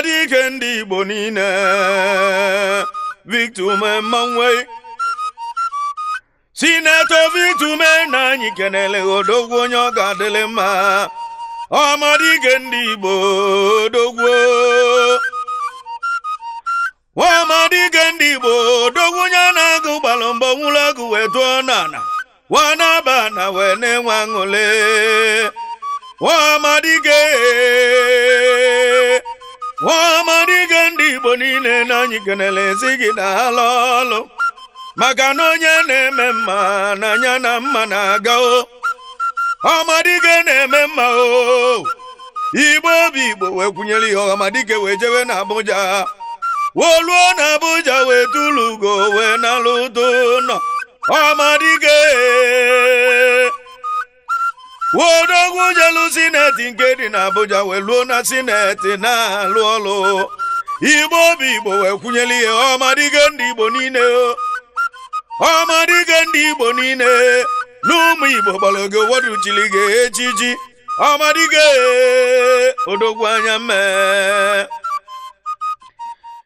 ọmadike ndị Igbo niile Victor Mmanwe Senator Victor na anyị kenele odogwu onye ọ ga-adịlị mma ọmadike ndị Igbo odogwu ọmadike ndị Igbo odogwu onye na-agụ gbalụ mbọ nwụrụ agụ wee tụọ n'ala wanaba na wee na-enwe aṅụle ọmadike ndị Igbo niile na anyị kenele si gị na alọlụ maka na onye na-eme mma na anya na mma na-aga o ọmadike na-eme mma o Igbo obi Igbo wee kwunyere ihe ọmadike wee jebe na Abuja woluo na Abuja wee tụlụ ugo wee nalụ ụtụ nọ ọmadike wodogwu jelu sineti nke dị na Abuja wee luo na sineti na-alụ ọlụ Igbo obi Igbo wee kwunyere ihe ọmadike ndị Igbo niile ọmadike ndị Igbo niile n'ụmụ Igbo gbara oge ụfọdụ chili ga-ejiji ọmadike odogwu anya mmee